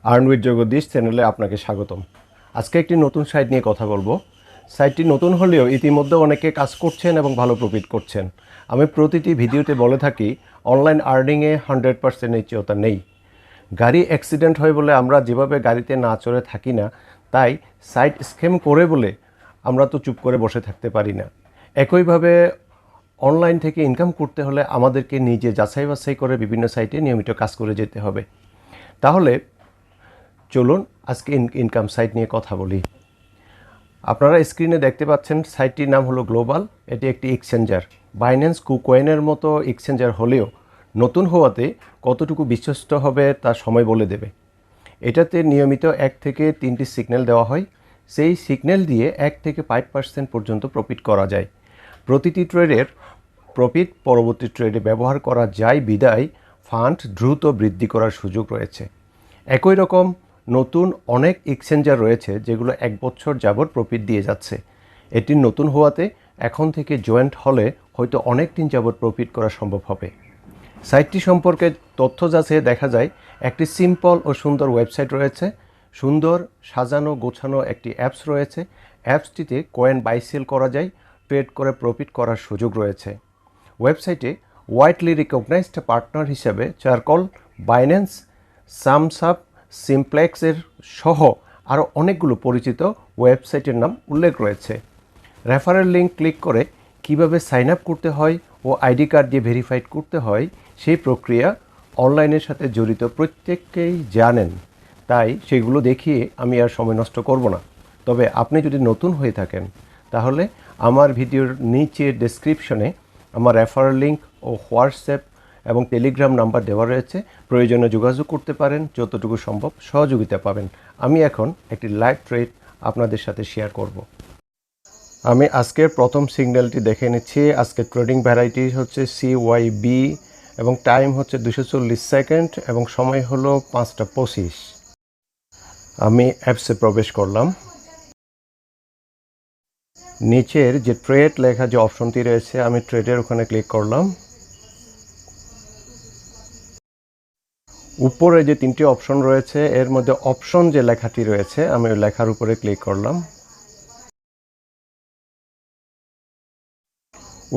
Earn with Jagadish চ্যানেলে আপনাকে স্বাগতম। আজকে একটি নতুন সাইট নিয়ে কথা বলবো। সাইটটি নতুন হলেও ইতিমধ্যে অনেকে কাজ করছেন এবং ভালো প্রফিট করছেন। আমি প্রতিটি ভিডিওতে বলে থাকি অনলাইন আর্নিংয়ে 100% নিশ্চয়তা নেই। গাড়ি অ্যাক্সিডেন্ট হয় বলে আমরা যেভাবে গাড়িতে না চড়ে থাকি না, তাই সাইট স্ক্যাম করে বলে আমরা তো চুপ করে বসে থাকতে পারি না। একইভাবে অনলাইন থেকে ইনকাম করতে হলে আমাদেরকে নিজে যাচাই বাছাই করে বিভিন্ন সাইটে নিয়মিত কাজ করে যেতে হবে। তাহলে চলুন আজকে ইনকাম সাইট নিয়ে কথা বলি। আপনারা স্ক্রিনে দেখতে পাচ্ছেন সাইটটির নাম হলো গ্লোবাল। এটি একটি এক্সচেঞ্জার। বাইন্যান্স কুকয়েনের মতো এক্সচেঞ্জার হলেও নতুন হওয়াতে কতটুকু বিশ্বস্ত হবে তার সময় বলে দেবে। এটাতে নিয়মিত 1 থেকে 3টি সিগন্যাল দেওয়া হয়। সেই সিগন্যাল দিয়ে 1 থেকে 5% পর্যন্ত প্রফিট করা যায়। প্রতিটি ট্রেডের প্রফিট পরবর্তী ট্রেডে ব্যবহার করা যায় বিদায় ফান্ড দ্রুত বৃদ্ধি করার সুযোগ রয়েছে। একই রকম নতুন অনেক এক্সচেঞ্জার রয়েছে যেগুলো 1 বছর যাবৎ প্রফিট দিয়ে যাচ্ছে। এটি নতুন হওয়াতে এখন থেকে জয়েন্ট হলে হয়তো অনেক দিন যাবৎ প্রফিট করা সম্ভব হবে। সাইটটি সম্পর্কে তথ্য যাচাইয়ে দেখা যায় একটি সিম্পল ও সুন্দর ওয়েবসাইট রয়েছে, সুন্দর সাজানো গোছানো একটি অ্যাপস রয়েছে। অ্যাপসটিতে কয়েন বাই সেল করা যায়, ট্রেড করে প্রফিট করার সুযোগ রয়েছে। ওয়েবসাইটে ওয়াইডলি রিকগনাইজড পার্টনার হিসেবে চারকল, বাইন্যান্স, সামসাপ, সিমপ্লেক্সের সহ আরও অনেকগুলো পরিচিত ওয়েবসাইটের নাম উল্লেখ রয়েছে। রেফারেল লিঙ্ক ক্লিক করে কিভাবে সাইন আপ করতে হয় ও আইডি কার্ড দিয়ে ভেরিফাইড করতে হয় সেই প্রক্রিয়া অনলাইনের সাথে জড়িত প্রত্যেককেই জানেন। তাই সেগুলো দেখিয়ে আমি আর সময় নষ্ট করব না। তবে আপনি যদি নতুন হয়ে থাকেন তাহলে আমার ভিডিওর নিচে ডেসক্রিপশনে আমার রেফারেল লিঙ্ক ও হোয়াটসঅ্যাপ এবং টেলিগ্রাম নাম্বার দেওয়া রয়েছে। প্রয়োজনে যোগাযোগ করতে পারেন, যতটুকু সম্ভব সহযোগিতা পাবেন। আমি এখন একটি লাইভ ট্রেড আপনাদের সাথে শেয়ার করব। আমি আজকের প্রথম সিগন্যালটি দেখে নিচ্ছি। আজকে ট্রেডিং ভ্যারাইটি হচ্ছে CYB এবং টাইম হচ্ছে 240 সেকেন্ড এবং সময় হলো 5টা 25। আমি অ্যাপসে প্রবেশ করলাম। নিচের যে ট্রেড লেখা যে অপশনটি রয়েছে আমি ট্রেডের ওখানে ক্লিক করলাম। উপরে যে 3টি অপশন রয়েছে এর মধ্যে অপশন যে লেখাটি রয়েছে আমি ওই লেখার উপরে ক্লিক করলাম।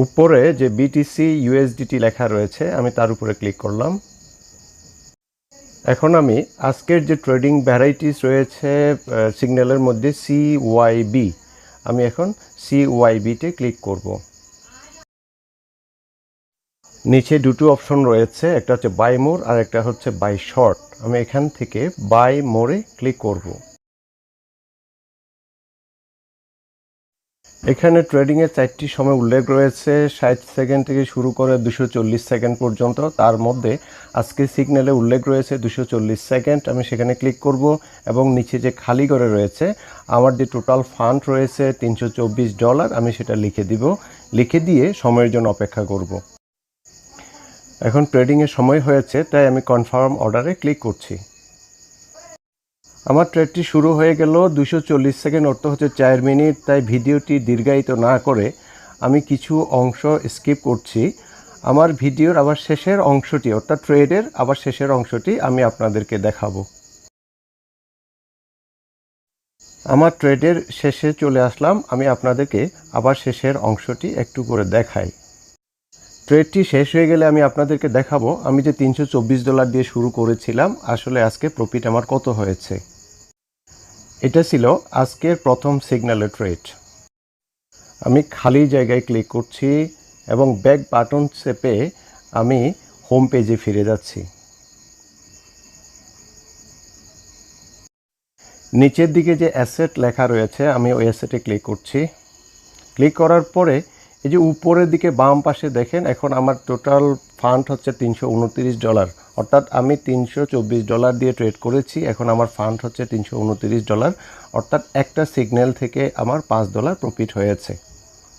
উপরে যে BTC USDT লেখা রয়েছে আমি তার উপরে ক্লিক করলাম। এখন আমি আজকের যে ট্রেডিং ভ্যারাইটিস রয়েছে সিগন্যালের মধ্যে CYB, আমি এখন CYB-তে ক্লিক করব। নিচে দুটো অপশন রয়েছে, একটা হচ্ছে বাই মোর আর একটা হচ্ছে বাই শর্ট। আমি এখান থেকে বাই মোরে ক্লিক করব। এখানে ট্রেডিংয়ের 4টি সময় উল্লেখ রয়েছে, 60 সেকেন্ড থেকে শুরু করে 240 সেকেন্ড পর্যন্ত। তার মধ্যে আজকে সিগন্যালে উল্লেখ রয়েছে 240 সেকেন্ড। আমি সেখানে ক্লিক করব এবং নিচে যে খালি করে রয়েছে আমার যে টোটাল ফান্ড রয়েছে $324, আমি সেটা লিখে দিব। লিখে দিয়ে সময়ের জন্য অপেক্ষা করব। এখন ট্রেডিংয়ের সময় হয়েছে তাই আমি কনফার্ম অর্ডারে ক্লিক করছি। আমার ট্রেডটি শুরু হয়ে গেল। 240 সেকেন্ড অর্থ হচ্ছে 4 মিনিট। তাই ভিডিওটি দীর্ঘায়িত না করে আমি কিছু অংশ স্কিপ করছি। আমার ভিডিওর আবার শেষের অংশটি অর্থাৎ ট্রেডের আবার শেষের অংশটি আমি আপনাদেরকে দেখাবো। আমার ট্রেডের শেষে চলে আসলাম। আমি আপনাদেরকে আবার শেষের অংশটি একটু করে দেখাই। ট্রেডটি শেষ হয়ে গেলে আমি আপনাদেরকে দেখাবো আমি যে $324 দিয়ে শুরু করেছিলাম আসলে আজকে প্রফিট আমার কত হয়েছে। এটা ছিল আজকের প্রথম সিগন্যালের ট্রেড। আমি খালি জায়গায় ক্লিক করছি এবং ব্যাক বাটন চেপে আমি হোম পেজে ফিরে যাচ্ছি। নিচের দিকে যে অ্যাসেট লেখা রয়েছে আমি ওই অ্যাসেটে ক্লিক করছি। ক্লিক করার পরে এই যে উপরের দিকে বাম পাশে দেখেন এখন আমার টোটাল ফান্ড হচ্ছে $329, অর্থাৎ আমি $324 দিয়ে ট্রেড করেছি। এখন আমার ফান্ড হচ্ছে $329, অর্থাৎ একটা সিগন্যাল থেকে আমার $5 প্রফিট হয়েছে।